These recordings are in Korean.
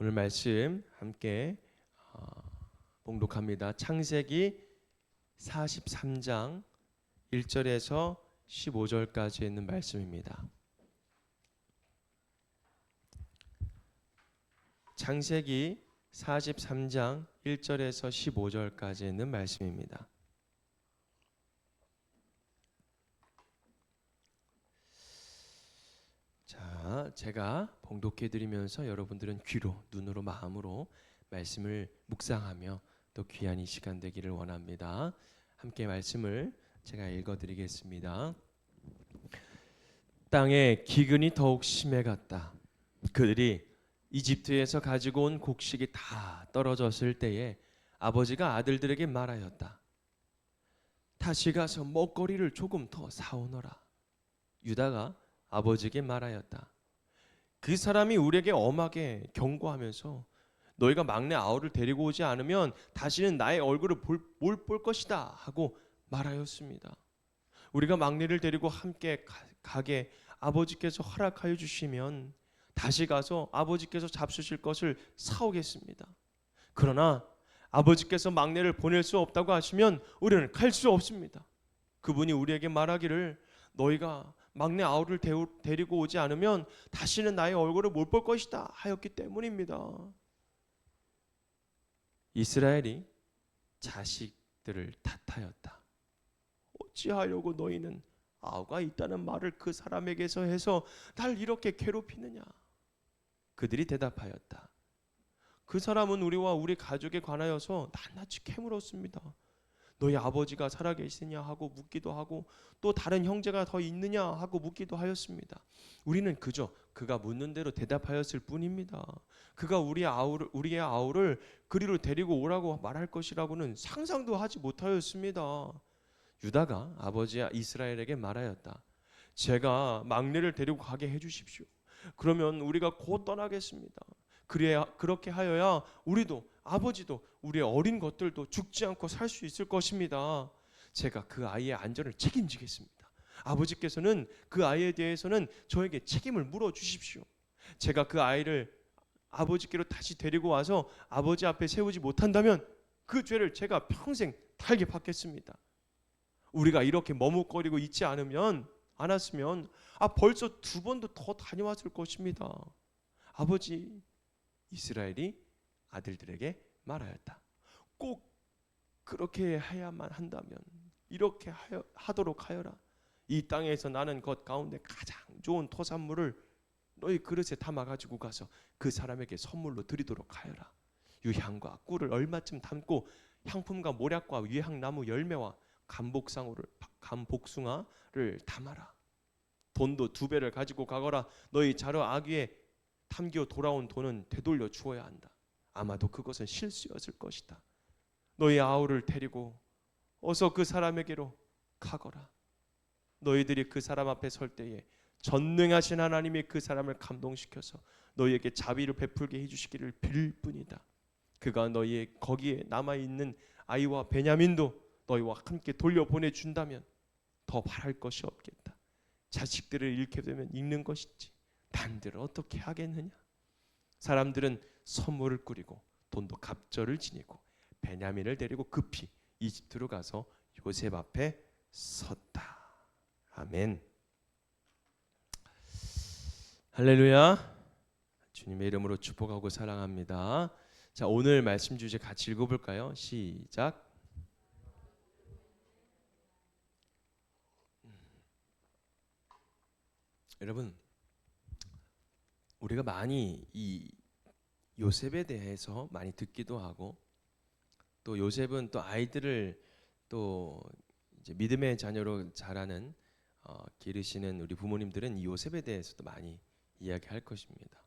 오늘 말씀 함께 봉독합니다. 창세기 43장 1절에서 15절까지 있는 말씀입니다. 창세기 43장 1절에서 15절까지 있는 말씀입니다. 자, 제가 봉독해 드리면서 여러분들은 귀로, 눈으로, 마음으로 말씀을 묵상하며 또 귀한 이 시간 되기를 원합니다. 함께 말씀을 제가 읽어 드리겠습니다. 땅에 기근이 더욱 심해갔다. 그들이 이집트에서 가지고 온 곡식이 다 떨어졌을 때에 아버지가 아들들에게 말하였다. 다시 가서 먹거리를 조금 더 사오너라. 유다가 아버지에게 말하였다. 그 사람이 우리에게 엄하게 경고하면서 너희가 막내 아우를 데리고 오지 않으면 다시는 나의 얼굴을 못 볼 것이다 하고 말하였습니다. 우리가 막내를 데리고 함께 가게 아버지께서 허락하여 주시면 다시 가서 아버지께서 잡수실 것을 사오겠습니다. 그러나 아버지께서 막내를 보낼 수 없다고 하시면 우리는 갈 수 없습니다. 그분이 우리에게 말하기를 너희가 막내 아우를 데리고 오지 않으면 다시는 나의 얼굴을 못 볼 것이다 하였기 때문입니다. 이스라엘이 자식들을 탓하였다. 어찌하려고 너희는 아우가 있다는 말을 그 사람에게서 해서 날 이렇게 괴롭히느냐. 그들이 대답하였다. 그 사람은 우리와 우리 가족에 관하여서 낱낱이 캐물었습니다. 너희 아버지가 살아계시냐 하고 묻기도 하고 또 다른 형제가 더 있느냐 하고 묻기도 하였습니다. 우리는 그저 그가 묻는 대로 대답하였을 뿐입니다. 그가 우리의 아우를 그리로 데리고 오라고 말할 것이라고는 상상도 하지 못하였습니다. 유다가 아버지 이스라엘에게 말하였다. 제가 막내를 데리고 가게 해주십시오. 그러면 우리가 곧 떠나겠습니다. 그렇게 하여야 우리도 아버지도 우리의 어린 것들도 죽지 않고 살 수 있을 것입니다. 제가 그 아이의 안전을 책임지겠습니다. 아버지께서는 그 아이에 대해서는 저에게 책임을 물어주십시오. 제가 그 아이를 아버지께로 다시 데리고 와서 아버지 앞에 세우지 못한다면 그 죄를 제가 평생 달게 받겠습니다. 우리가 이렇게 머뭇거리고 있지 않았으면 벌써 2번도 더 다녀왔을 것입니다. 아버지 이스라엘이 아들들에게 말하였다. 꼭 그렇게 해야만 한다면 이렇게 하도록 하여라. 이 땅에서 나는 것 가운데 가장 좋은 토산물을 너희 그릇에 담아 가지고 가서 그 사람에게 선물로 드리도록 하여라. 유향과 꿀을 얼마쯤 담고 향품과 모략과 유향나무 열매와 감복숭아를 담아라. 돈도 2배를 가지고 가거라. 너희 자로 아귀에 탐겨 돌아온 돈은 되돌려 주어야 한다. 아마도 그것은 실수였을 것이다. 너희 아우를 데리고 어서 그 사람에게로 가거라. 너희들이 그 사람 앞에 설 때에 전능하신 하나님이 그 사람을 감동시켜서 너희에게 자비를 베풀게 해주시기를 빌 뿐이다. 그가 너희의 거기에 남아있는 아이와 베냐민도 너희와 함께 돌려보내준다면 더 바랄 것이 없겠다. 자식들을 잃게 되면 잃는 것이지 난들 어떻게 하겠느냐. 사람들은 선물을 꾸리고 돈도 갑절을 지니고 베냐민을 데리고 급히 이집트로 가서 요셉 앞에 섰다. 아멘. 할렐루야. 주님의 이름으로 축복하고 사랑합니다. 자, 오늘 말씀 주제 같이 읽어볼까요? 시작. 여러분, 우리가 많이 이 요셉에 대해서 많이 듣기도 하고 또 요셉은 또 아이들을 또 이제 믿음의 자녀로 자라는 기르시는 우리 부모님들은 이 요셉에 대해서도 많이 이야기할 것입니다.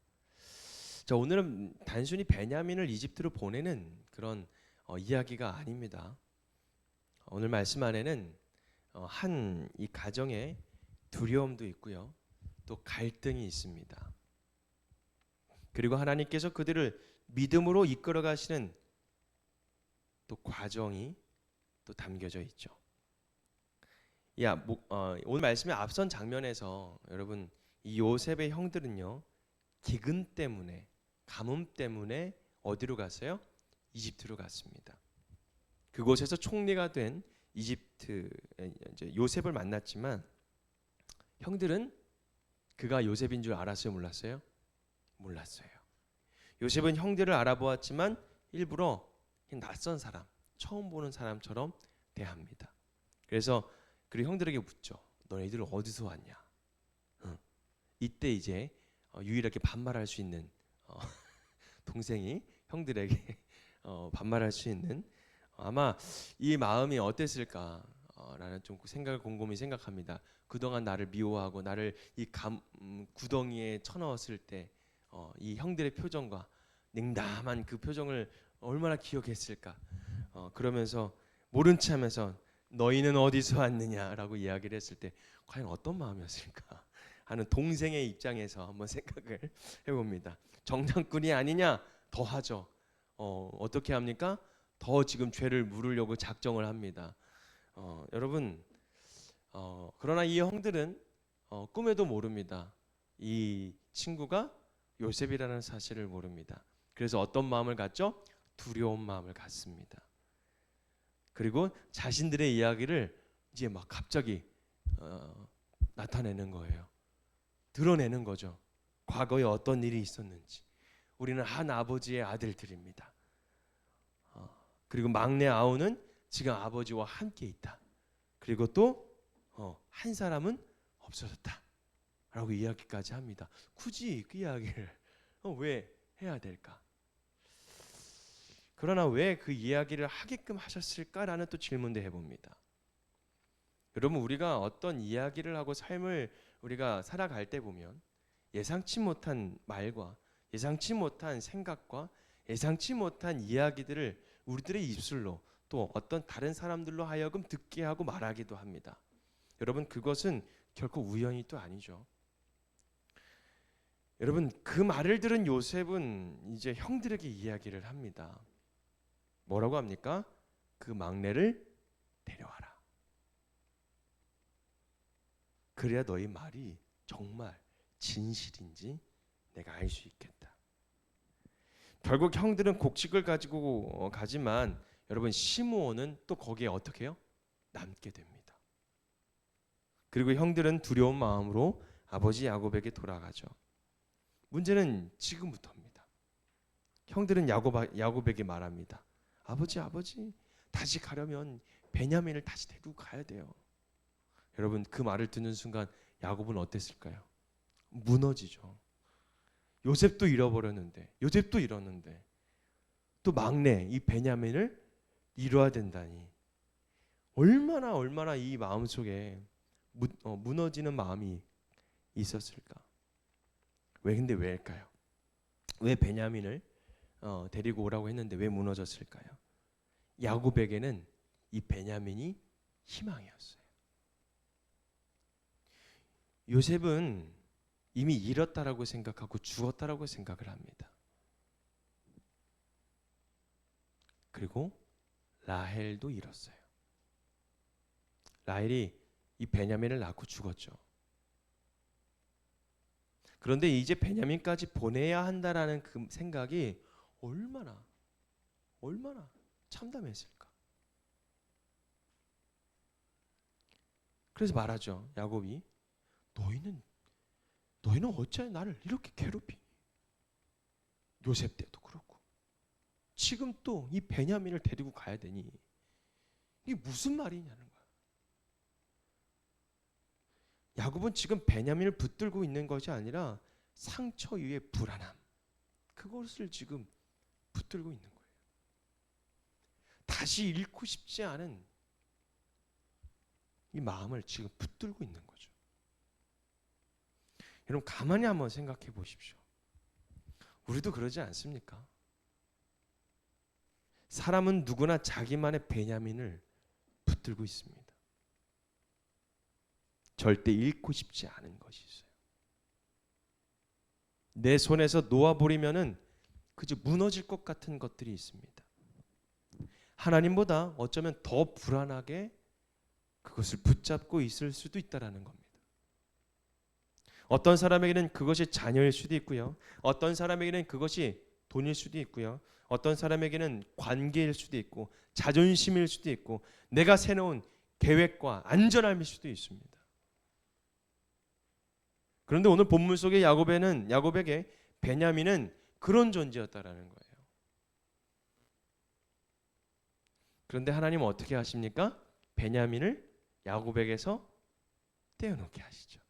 자, 오늘은 단순히 베냐민을 이집트로 보내는 그런 이야기가 아닙니다. 오늘 말씀 안에는 한 이 가정에 두려움도 있고요. 또 갈등이 있습니다. 그리고 하나님께서 그들을 믿음으로 이끌어 가시는 또 과정이 또 담겨져 있죠. 오늘 말씀의 앞선 장면에서 여러분 이 요셉의 형들은요 기근 때문에 가뭄 때문에 어디로 갔어요? 이집트로 갔습니다. 그곳에서 총리가 된 이집트 이제 요셉을 만났지만 형들은 그가 요셉인 줄 알았어요, 몰랐어요? 몰랐어요. 요셉은 형들을 알아보았지만 일부러 낯선 사람, 처음 보는 사람처럼 대합니다. 그래서 그리고 형들에게 묻죠. 너네들 어디서 왔냐? 이때 이제 유일하게 반말할 수 있는 동생이 형들에게 반말할 수 있는 아마 이 마음이 어땠을까? 라는 좀 생각을 곰곰이 생각합니다. 그동안 나를 미워하고 나를 이 구덩이에 쳐넣었을 때 이 형들의 표정과 냉담한 그 표정을 얼마나 기억했을까? 그러면서 모른 척하면서 너희는 어디서 왔느냐라고 이야기를 했을 때 과연 어떤 마음이었을까 하는 동생의 입장에서 한번 생각을 해봅니다. 정탐꾼이 아니냐? 더하죠. 어떻게 합니까? 더 지금 죄를 물으려고 작정을 합니다. 여러분, 그러나 이 형들은 꿈에도 모릅니다. 이 친구가 요셉이라는 사실을 모릅니다. 그래서 어떤 마음을 갖죠? 두려운 마음을 갖습니다. 그리고 자신들의 이야기를 이제 막 갑자기 나타내는 거예요. 드러내는 거죠. 과거에 어떤 일이 있었는지. 우리는 한 아버지의 아들들입니다. 그리고 막내 아우는 지금 아버지와 함께 있다. 그리고 또 한 사람은 없어졌다. 라고 이야기까지 합니다. 굳이 그 이야기를 왜 해야 될까? 그러나 왜 그 이야기를 하게끔 하셨을까라는 또 질문도 해봅니다. 여러분, 우리가 어떤 이야기를 하고 삶을 우리가 살아갈 때 보면 예상치 못한 말과 예상치 못한 생각과 예상치 못한 이야기들을 우리들의 입술로 또 어떤 다른 사람들로 하여금 듣게 하고 말하기도 합니다. 여러분, 그것은 결코 우연이 또 아니죠. 여러분, 그 말을 들은 요셉은 이제 형들에게 이야기를 합니다. 뭐라고 합니까? 그 막내를 데려와라. 그래야 너희 말이 정말 진실인지 내가 알 수 있겠다. 결국 형들은 곡식을 가지고 가지만 여러분, 시므온은 또 거기에 어떻게 해요? 남게 됩니다. 그리고 형들은 두려운 마음으로 아버지 야곱에게 돌아가죠. 문제는 지금부터입니다. 형들은 야곱에게 말합니다. 아버지, 다시 가려면 베냐민을 다시 데리고 가야 돼요. 여러분, 그 말을 듣는 순간 야곱은 어땠을까요? 무너지죠. 요셉도 잃어버렸는데, 요셉도 잃었는데 또 막내 이 베냐민을 잃어야 된다니 얼마나 이 마음속에 무너지는 마음이 있었을까? 근데 왜일까요? 왜 베냐민을 데리고 오라고 했는데 왜 무너졌을까요? 야곱에게는 이 베냐민이 희망이었어요. 요셉은 이미 잃었다라고 생각하고 죽었다라고 생각을 합니다. 그리고 라헬도 잃었어요. 라헬이 이 베냐민을 낳고 죽었죠. 그런데 이제 베냐민까지 보내야 한다라는 그 생각이 얼마나 참담했을까. 그래서 말하죠. 야곱이 너희는 어찌 나를 이렇게 괴롭히? 요셉 때도 그렇고 지금 또 이 베냐민을 데리고 가야 되니 이게 무슨 말이냐는 거야. 야곱은 지금 베냐민을 붙들고 있는 것이 아니라 상처 위에 불안함, 그것을 지금 붙들고 있는 거예요. 다시 잃고 싶지 않은 이 마음을 지금 붙들고 있는 거죠. 여러분, 가만히 한번 생각해 보십시오. 우리도 그러지 않습니까? 사람은 누구나 자기만의 베냐민을 붙들고 있습니다. 절대 잃고 싶지 않은 것이 있어요. 내 손에서 놓아버리면은 그저 무너질 것 같은 것들이 있습니다. 하나님보다 어쩌면 더 불안하게 그것을 붙잡고 있을 수도 있다라는 겁니다. 어떤 사람에게는 그것이 자녀일 수도 있고요. 어떤 사람에게는 그것이 돈일 수도 있고요. 어떤 사람에게는 관계일 수도 있고 자존심일 수도 있고 내가 세워놓은 계획과 안전함일 수도 있습니다. 그런데 오늘 본문 속의 야곱에게 베냐민은 그런 존재였다라는 거예요. 그런데 하나님은 어떻게 하십니까? 베냐민을 야곱에게서 떼어놓게 하시죠.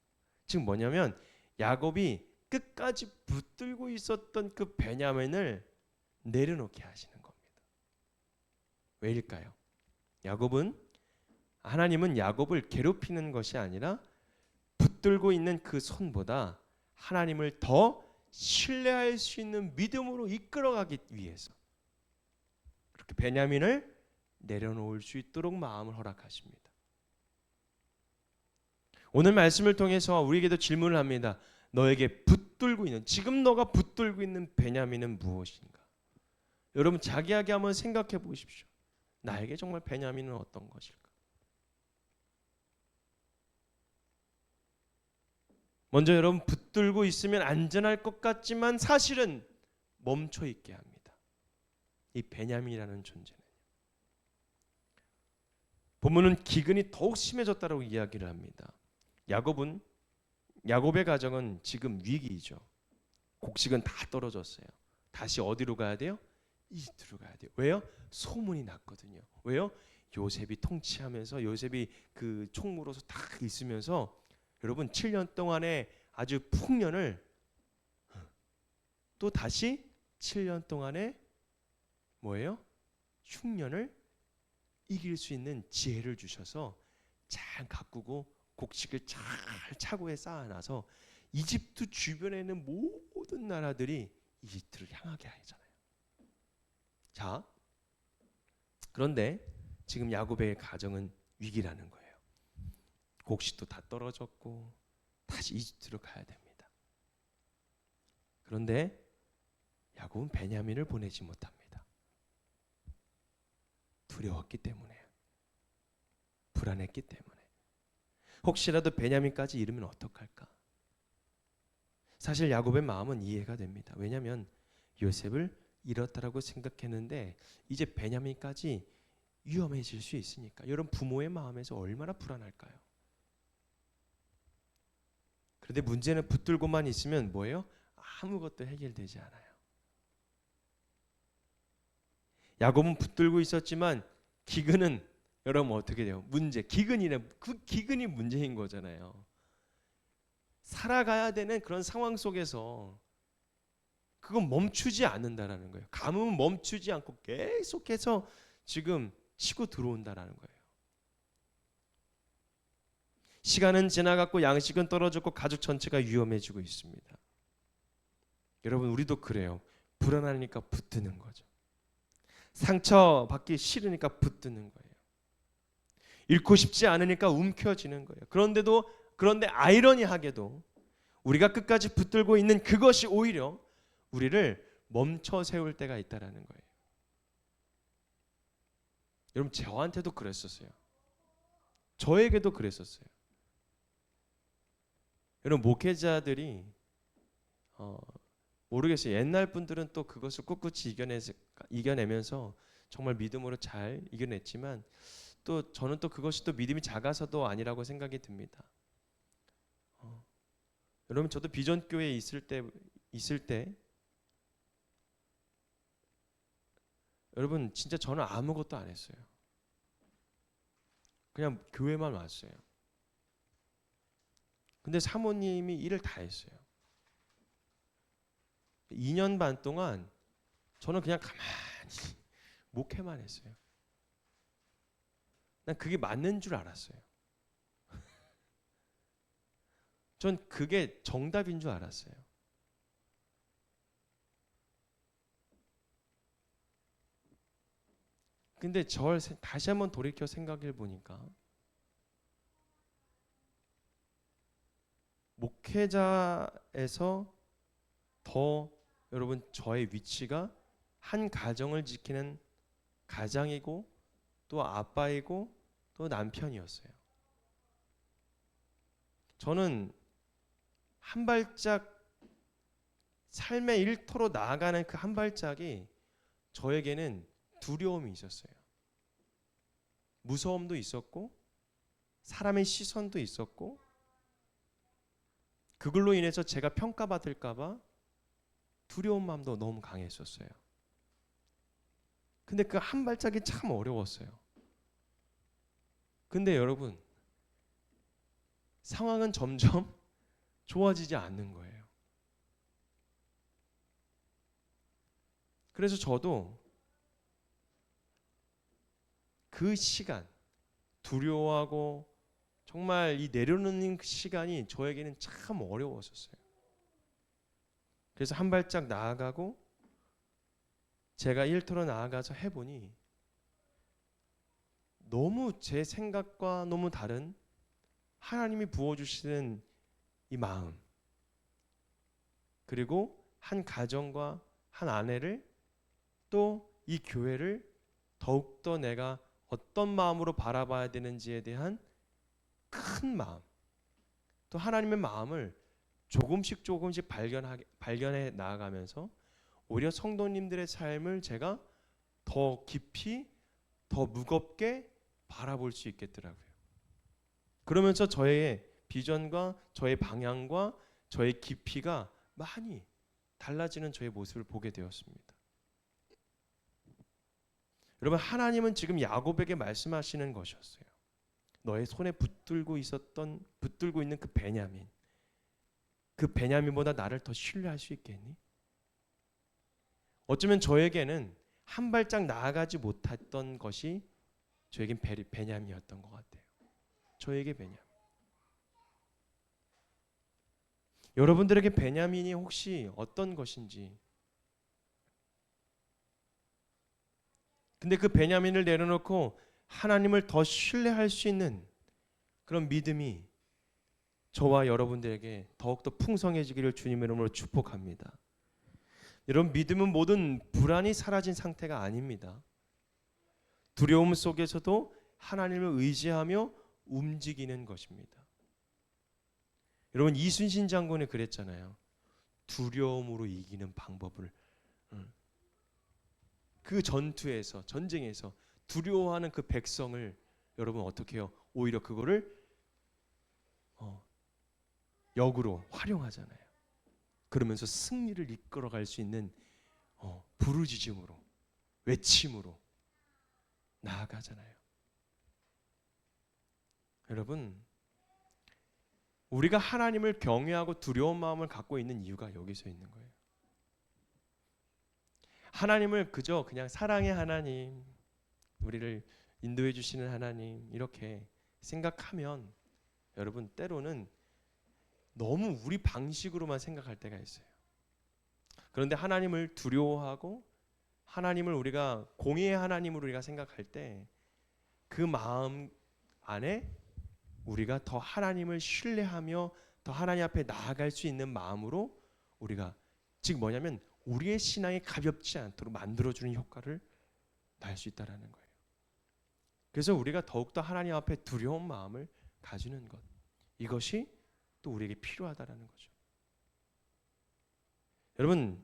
즉 뭐냐면 야곱이 끝까지 붙들고 있었던 그 베냐민을 내려놓게 하시는 겁니다. 왜일까요? 하나님은 야곱을 괴롭히는 것이 아니라 붙들고 있는 그 손보다 하나님을 더 신뢰할 수 있는 믿음으로 이끌어가기 위해서 그렇게 베냐민을 내려놓을 수 있도록 마음을 허락하십니다. 오늘 말씀을 통해서 우리에게도 질문을 합니다. 너에게 붙들고 있는, 지금 너가 붙들고 있는 베냐민은 무엇인가? 여러분 자기에게 한번 생각해 보십시오. 나에게 정말 베냐민은 어떤 것일까? 먼저 여러분 붙들고 있으면 안전할 것 같지만 사실은 멈춰 있게 합니다. 이 베냐민이라는 존재는. 본문은 기근이 더욱 심해졌다고 이야기를 합니다. 야곱의 가정은 지금 위기이죠. 곡식은 다 떨어졌어요. 다시 어디로 가야 돼요? 이집트로 가야 돼요. 왜요? 소문이 났거든요. 왜요? 요셉이 통치하면서 요셉이 그 총무로서 다 있으면서 여러분 7년 동안의 아주 풍년을 또 다시 7년 동안의 뭐예요? 흉년을 이길 수 있는 지혜를 주셔서 잘 가꾸고 곡식을 잘 차고에 쌓아놔서 이집트 주변에 있는 모든 나라들이 이집트를 향하게 하잖아요. 자, 그런데 지금 야곱의 가정은 위기라는 거예요. 곡식도 다 떨어졌고 다시 이집트로 가야 됩니다. 그런데 야곱은 베냐민을 보내지 못합니다. 두려웠기 때문에, 불안했기 때문에. 혹시라도 베냐민까지 잃으면 어떡할까? 사실 야곱의 마음은 이해가 됩니다. 왜냐하면 요셉을 잃었다라고 생각했는데 이제 베냐민까지 위험해질 수 있으니까. 여러분 부모의 마음에서 얼마나 불안할까요? 그런데 문제는 붙들고만 있으면 뭐예요? 아무것도 해결되지 않아요. 야곱은 붙들고 있었지만 기근은 여러분 어떻게 돼요? 그 기근이 문제인 거잖아요. 살아가야 되는 그런 상황 속에서 그건 멈추지 않는다라는 거예요. 가뭄은 멈추지 않고 계속해서 지금 치고 들어온다라는 거예요. 시간은 지나갔고 양식은 떨어졌고 가족 전체가 위험해지고 있습니다. 여러분 우리도 그래요. 불안하니까 붙드는 거죠. 상처받기 싫으니까 붙드는 거예요. 잃고 싶지 않으니까 움켜쥐는 거예요. 그런데 아이러니하게도 우리가 끝까지 붙들고 있는 그것이 오히려 우리를 멈춰 세울 때가 있다라는 거예요. 여러분 저한테도 그랬었어요. 저에게도 그랬었어요. 여러분 목회자들이 모르겠어요. 옛날 분들은 또 그것을 꿋꿋이 이겨내면서 정말 믿음으로 잘 이겨냈지만 또 저는 또 그것이 또 믿음이 작아서도 아니라고 생각이 듭니다. 여러분 저도 비전교회에 있을 때 여러분 진짜 저는 아무것도 안 했어요. 그냥 교회만 왔어요. 근데 사모님이 일을 다 했어요. 2년 반 동안 저는 그냥 가만히 목회만 했어요. 난 그게 맞는 줄 알았어요. 전 그게 정답인 줄 알았어요. 근데 저를 다시 한번 돌이켜 생각해 보니까 목회자에서 더 여러분 저의 위치가 한 가정을 지키는 가장이고 또 아빠이고 또 남편이었어요. 저는 한 발짝 삶의 일터로 나아가는 그 한 발짝이 저에게는 두려움이 있었어요. 무서움도 있었고 사람의 시선도 있었고 그걸로 인해서 제가 평가받을까 봐 두려운 마음도 너무 강했었어요. 근데 그 한 발짝이 참 어려웠어요. 근데 여러분, 상황은 점점 좋아지지 않는 거예요. 그래서 저도 그 시간, 두려워하고 정말 이 내려놓는 그 시간이 저에게는 참 어려웠었어요. 그래서 한 발짝 나아가고 제가 일터로 나아가서 해보니 너무 제 생각과 너무 다른 하나님이 부어주시는 이 마음, 그리고 한 가정과 한 아내를 또 이 교회를 더욱더 내가 어떤 마음으로 바라봐야 되는지에 대한 큰 마음, 또 하나님의 마음을 조금씩 발견해 나아가면서 오히려 성도님들의 삶을 제가 더 깊이 더 무겁게 바라볼 수 있겠더라고요. 그러면서 저의 비전과 저의 방향과 저의 깊이가 많이 달라지는 저의 모습을 보게 되었습니다. 여러분, 하나님은 지금 야곱에게 말씀하시는 것이었어요. 너의 손에 붙들고 있는 그 베냐민, 그 베냐민보다 나를 더 신뢰할 수 있겠니? 어쩌면 저에게는 한 발짝 나아가지 못했던 것이 저에겐 베냐민이었던 것 같아요. 저에게 베냐민. 여러분들에게 베냐민이 혹시 어떤 것인지, 근데 그 베냐민을 내려놓고 하나님을 더 신뢰할 수 있는 그런 믿음이 저와 여러분들에게 더욱더 풍성해지기를 주님의 이름으로 축복합니다. 여러분, 믿음은 모든 불안이 사라진 상태가 아닙니다. 두려움 속에서도 하나님을 의지하며 움직이는 것입니다. 여러분, 이순신 장군이 그랬잖아요. 두려움으로 이기는 방법을. 그 전쟁에서 두려워하는 그 백성을 여러분 어떻게 해요? 오히려 그거를 역으로 활용하잖아요. 그러면서 승리를 이끌어갈 수 있는 부르짖음으로, 외침으로 나아가잖아요. 여러분, 우리가 하나님을 경외하고 두려운 마음을 갖고 있는 이유가 여기서 있는 거예요. 하나님을 그냥 사랑의 하나님, 우리를 인도해 주시는 하나님 이렇게 생각하면 여러분 때로는 너무 우리 방식으로만 생각할 때가 있어요. 그런데 하나님을 두려워하고 하나님을 우리가 공의의 하나님으로 우리가 생각할 때 그 마음 안에 우리가 더 하나님을 신뢰하며 더 하나님 앞에 나아갈 수 있는 마음으로 우리가 즉 뭐냐면 우리의 신앙이 가볍지 않도록 만들어주는 효과를 날 수 있다는 거예요. 그래서 우리가 더욱더 하나님 앞에 두려운 마음을 가지는 것, 이것이 또 우리에게 필요하다는 거죠. 여러분,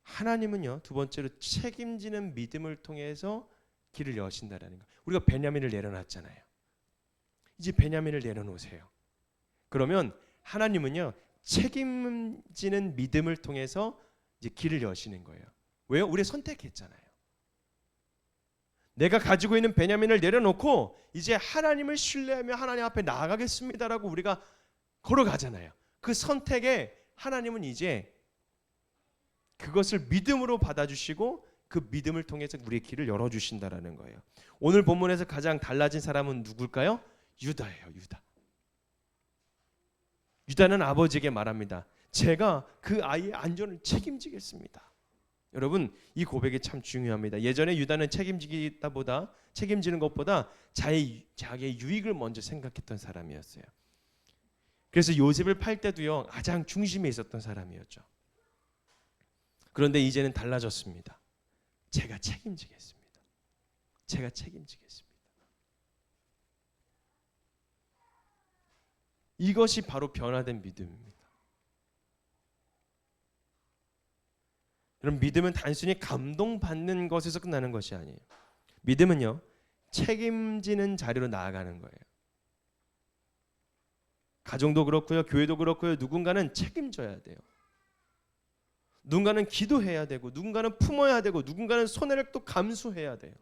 하나님은요, 두 번째로 책임지는 믿음을 통해서 길을 여신다라는 거. 우리가 베냐민을 내려놨잖아요. 이제 베냐민을 내려놓으세요. 그러면 하나님은요, 책임지는 믿음을 통해서 이제 길을 여시는 거예요. 왜요? 우리 선택했잖아요. 내가 가지고 있는 베냐민을 내려놓고 이제 하나님을 신뢰하며 하나님 앞에 나아가겠습니다라고 우리가 걸어가잖아요. 그 선택에 하나님은 이제 그것을 믿음으로 받아주시고 그 믿음을 통해서 우리의 길을 열어주신다라는 거예요. 오늘 본문에서 가장 달라진 사람은 누굴까요? 유다예요. 유다는 아버지에게 말합니다. 제가 그 아이의 안전을 책임지겠습니다. 여러분, 이 고백이 참 중요합니다. 예전에 유다는 책임지는 것보다 자기의 유익을 먼저 생각했던 사람이었어요. 그래서 요셉을 팔 때도요, 가장 중심에 있었던 사람이었죠. 그런데 이제는 달라졌습니다. 제가 책임지겠습니다. 이것이 바로 변화된 믿음입니다. 여러분, 믿음은 단순히 감동받는 것에서 끝나는 것이 아니에요. 믿음은요, 책임지는 자리로 나아가는 거예요. 가정도 그렇고요, 교회도 그렇고요, 누군가는 책임져야 돼요. 누군가는 기도해야 되고, 누군가는 품어야 되고, 누군가는 손해를 또 감수해야 돼요.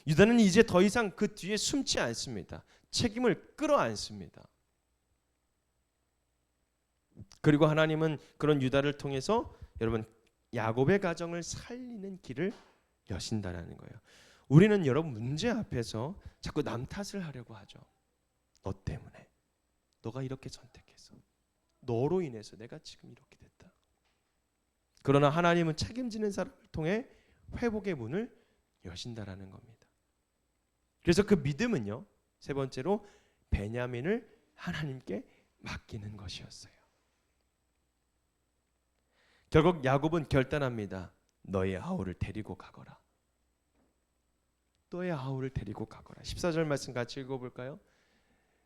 유다는 이제 더 이상 그 뒤에 숨지 않습니다. 책임을 끌어안습니다. 그리고 하나님은 그런 유다를 통해서 여러분, 야곱의 가정을 살리는 길을 여신다라는 거예요. 우리는 여러분, 문제 앞에서 자꾸 남 탓을 하려고 하죠. 너 때문에, 너가 이렇게 선택해서, 너로 인해서 내가 지금 이렇게 됐다. 그러나 하나님은 책임지는 사람을 통해 회복의 문을 여신다라는 겁니다. 그래서 그 믿음은요, 세 번째로 베냐민을 하나님께 맡기는 것이었어요. 결국 야곱은 결단합니다. 너의 아우를 데리고 가거라. 너의 아우를 데리고 가거라. 14절 말씀 같이 읽어볼까요?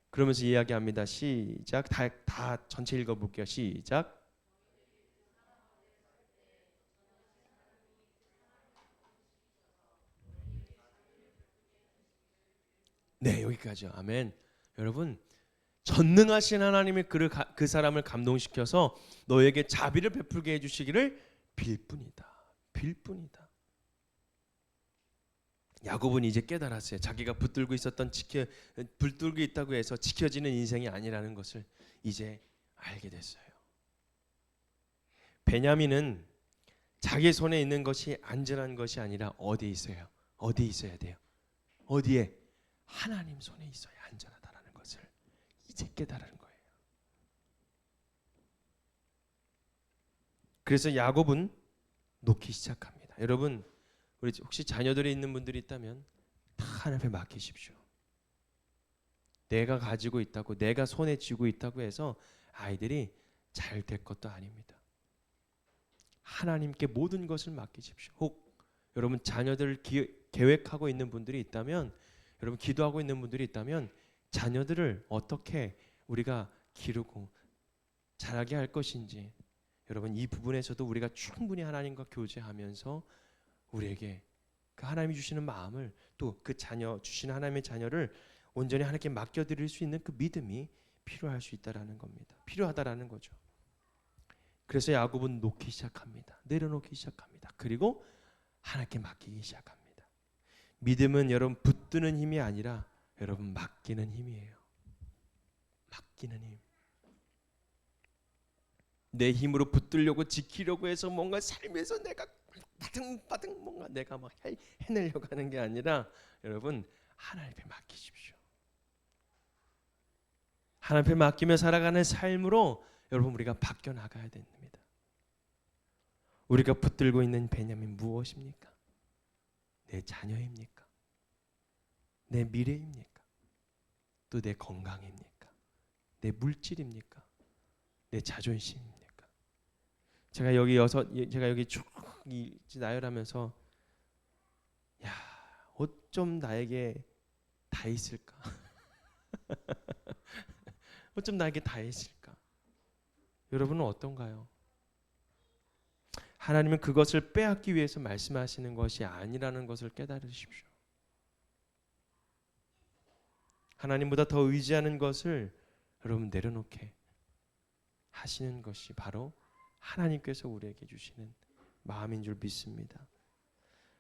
그러면서 이야기합니다. 시작. 다 전체 읽어볼게요. 시작. 네, 여기까지요. 아멘. 여러분, 전능하신 하나님이 그 사람을 감동시켜서 너에게 자비를 베풀게 해주시기를 빌 뿐이다. 빌 뿐이다. 야곱은 이제 깨달았어요. 자기가 붙들고 있다고 해서 지켜지는 인생이 아니라는 것을 이제 알게 됐어요. 베냐민은 자기 손에 있는 것이 안전한 것이 아니라 어디에 있어요? 어디에 있어야 돼요? 어디에? 하나님 손에 있어야 안전하다라는 것을 이제 깨달은 거예요. 그래서 야곱은 놓기 시작합니다. 여러분, 우리 혹시 자녀들이 있는 분들이 있다면 다 하나님 앞에 맡기십시오. 내가 가지고 있다고, 내가 손에 쥐고 있다고 해서 아이들이 잘 될 것도 아닙니다. 하나님께 모든 것을 맡기십시오. 혹 여러분, 자녀들을 계획하고 있는 분들이 있다면, 여러분, 기도하고 있는 분들이 있다면 자녀들을 어떻게 우리가 기르고 자라게 할 것인지, 여러분, 이 부분에서도 우리가 충분히 하나님과 교제하면서 우리에게 그 하나님이 주시는 마음을, 또 그 자녀 주시는 하나님의 자녀를 온전히 하나님께 맡겨드릴 수 있는 그 믿음이 필요할 수 있다라는 겁니다. 필요하다라는 거죠. 그래서 야곱은 놓기 시작합니다. 내려놓기 시작합니다. 그리고 하나님께 맡기기 시작합니다. 믿음은 여러분 붙드는 힘이 아니라 여러분 맡기는 힘이에요. 맡기는 힘. 내 힘으로 붙들려고 지키려고 해서 뭔가 삶에서 내가 바등바등 뭔가 내가 막 해내려고 하는 게 아니라 여러분 하나님께 맡기십시오. 하나님께 맡기며 살아가는 삶으로 여러분 우리가 바뀌어 나가야 됩니다. 우리가 붙들고 있는 베냐민 무엇입니까? 내 자녀입니까? 내 미래입니까? 또 내 건강입니까? 내 물질입니까? 내 자존심입니까? 제가 여기 쭉 나열하면서 야, 어쩜 나에게 다 있을까? 어쩜 나에게 다 있을까? 여러분은 어떤가요? 하나님은 그것을 빼앗기 위해서 말씀하시는 것이 아니라는 것을 깨달으십시오. 하나님보다 더 의지하는 것을 여러분 내려놓게 하시는 것이 바로 하나님께서 우리에게 주시는 마음인 줄 믿습니다.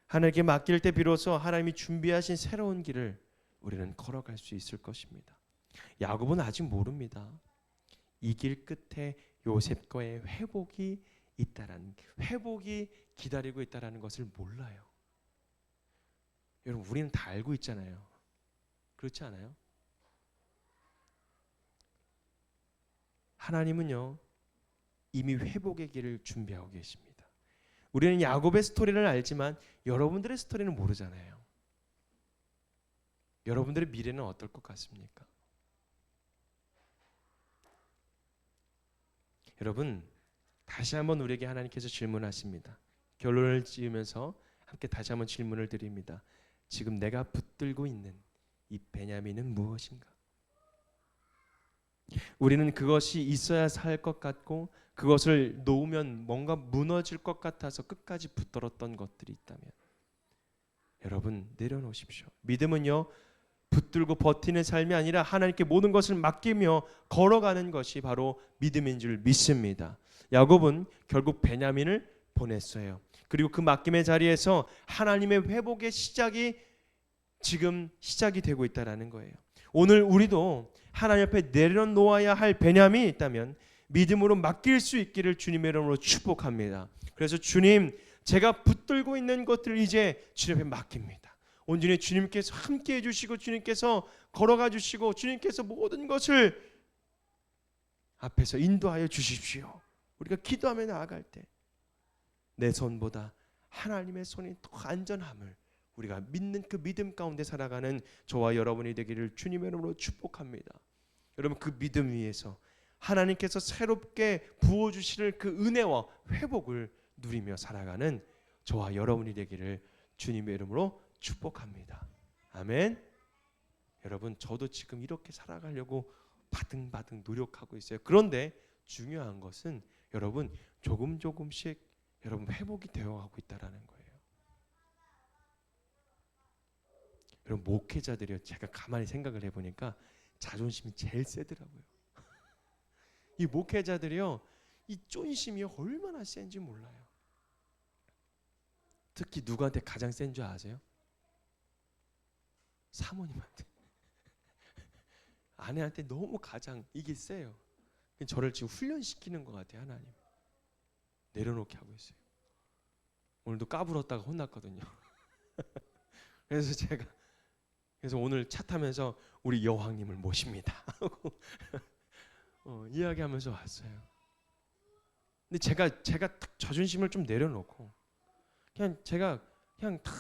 하나님께 맡길 때 비로소 하나님이 준비하신 새로운 길을 우리는 걸어갈 수 있을 것입니다. 야곱은 아직 모릅니다. 이 길 끝에 요셉과의 회복이 있다라는, 회복이 기다리고 있다라는 것을 몰라요. 여러분, 우리는 다 알고 있잖아요. 그렇지 않아요? 하나님은요 이미 회복의 길을 준비하고 계십니다. 우리는 야곱의 스토리를 알지만 여러분들의 스토리는 모르잖아요. 여러분들의 미래는 어떨 것 같습니까? 여러분, 다시 한번 우리에게 하나님께서 질문하십니다. 결론을 지으면서 함께 다시 한번 질문을 드립니다. 지금 내가 붙들고 있는 이 베냐민은 무엇인가? 우리는 그것이 있어야 살 것 같고 그것을 놓으면 뭔가 무너질 것 같아서 끝까지 붙들었던 것들이 있다면 여러분 내려놓으십시오. 믿음은요 붙들고 버티는 삶이 아니라 하나님께 모든 것을 맡기며 걸어가는 것이 바로 믿음인 줄 믿습니다. 야곱은 결국 베냐민을 보냈어요. 그리고 그 맡김의 자리에서 하나님의 회복의 시작이 지금 시작이 되고 있다는 거예요. 오늘 우리도 하나님 앞에 내려놓아야 할 베냐민이 있다면 믿음으로 맡길 수 있기를 주님의 이름으로 축복합니다. 그래서 주님, 제가 붙들고 있는 것들을 이제 주님 앞에 맡깁니다. 온전히 주님께서 함께 해주시고 주님께서 걸어가 주시고 주님께서 모든 것을 앞에서 인도하여 주십시오. 우리가 기도하며 나아갈 때 내 손보다 하나님의 손이 더 안전함을 우리가 믿는 그 믿음 가운데 살아가는 저와 여러분이 되기를 주님의 이름으로 축복합니다. 여러분 그 믿음 위에서 하나님께서 새롭게 부어주실 그 은혜와 회복을 누리며 살아가는 저와 여러분이 되기를 주님의 이름으로 축복합니다. 아멘. 여러분 저도 지금 이렇게 살아가려고 바등바등 노력하고 있어요. 그런데 중요한 것은 여러분 조금씩 여러분 회복이 되어가고 있다는 거예요. 여러분 목회자들이요, 제가 가만히 생각을 해보니까 자존심이 제일 세더라고요. 이 목회자들이요, 이 쫀심이 얼마나 센지 몰라요. 특히 누구한테 가장 센 줄 아세요? 사모님한테. 아내한테 너무 가장 이게 세요. 저를 지금 훈련시키는 것 같아요. 하나님 내려놓게 하고 있어요. 오늘도 까불었다가 혼났거든요. 그래서 오늘 차 타면서 우리 여왕님을 모십니다 하고 이야기하면서 왔어요. 근데 제가 자존심을 좀 내려놓고 제가 그냥 다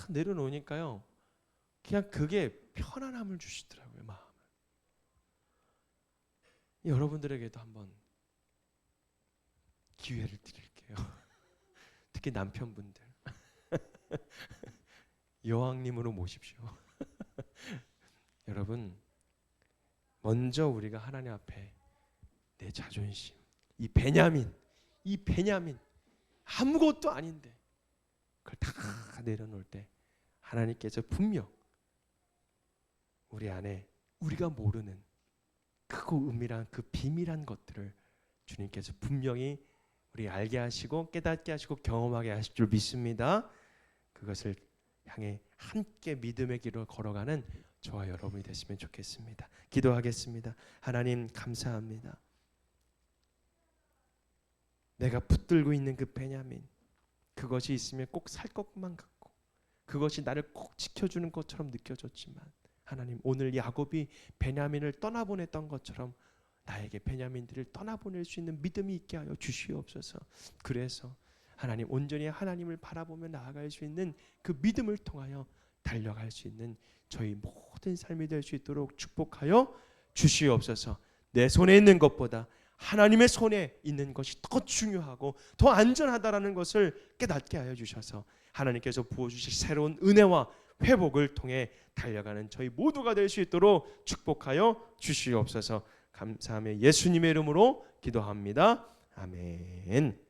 내려놓으니까요, 그냥 그게 편안함을 주시더라고요. 마음을. 여러분들에게도 한번 기회를 드릴게요. 특히 남편분들 여왕님으로 모십시오. 여러분 먼저 우리가 하나님 앞에 내 자존심, 이 베냐민 아무것도 아닌데 그걸 다 내려놓을 때 하나님께서 분명 우리 안에 우리가 모르는 크고 은밀한 그 비밀한 것들을 주님께서 분명히 우리 알게 하시고 깨닫게 하시고 경험하게 하실 줄 믿습니다. 그것을 향해 함께 믿음의 길을 걸어가는 저와 여러분이 됐으면 좋겠습니다. 기도하겠습니다. 하나님 감사합니다. 내가 붙들고 있는 그 베냐민, 그것이 있으면 꼭 살 것만 같고 그것이 나를 꼭 지켜주는 것처럼 느껴졌지만 하나님 오늘 야곱이 베냐민을 떠나보냈던 것처럼 나에게 베냐민들을 떠나보낼 수 있는 믿음이 있게 하여 주시옵소서. 그래서 하나님 온전히 하나님을 바라보며 나아갈 수 있는 그 믿음을 통하여 달려갈 수 있는 저희 모든 삶이 될 수 있도록 축복하여 주시옵소서. 내 손에 있는 것보다 하나님의 손에 있는 것이 더 중요하고 더 안전하다라는 것을 깨닫게 하여 주셔서 하나님께서 부어주실 새로운 은혜와 회복을 통해 달려가는 저희 모두가 될 수 있도록 축복하여 주시옵소서. 감사하며 예수님의 이름으로 기도합니다. 아멘.